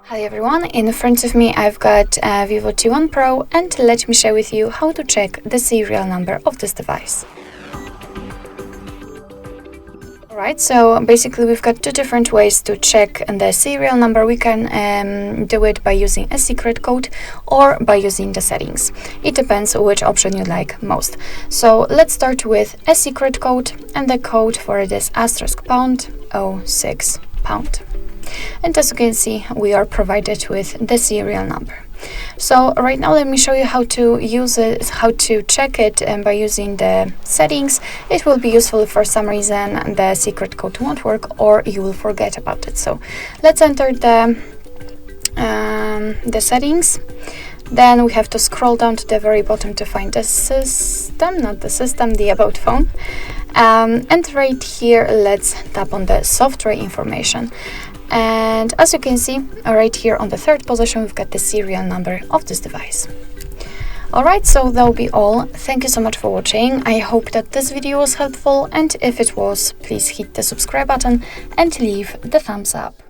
Hi everyone, in front of me I've got a VIVO T1 Pro, and let me share with you how to check the serial number of this device. Alright, so basically we've got two different ways to check the serial number. We can do it by using a secret code or by using the settings. It depends which option you like most. So let's start with a secret code, and the code for it is *#06#. And as you can see, we are provided with the serial number. So right now let me show you how to use it, how to check it, and by using the settings. It will be useful if for some reason the secret code won't work or you will forget about it. So let's enter the settings. Then we have to scroll down to the very bottom to find the system, not the system, the about phone. And right here, let's tap on the software information. And as you can see, right here on the third position, we've got the serial number of this device. Alright, so that will be all. Thank you so much for watching. I hope that this video was helpful, and if it was, please hit the subscribe button and leave the thumbs up.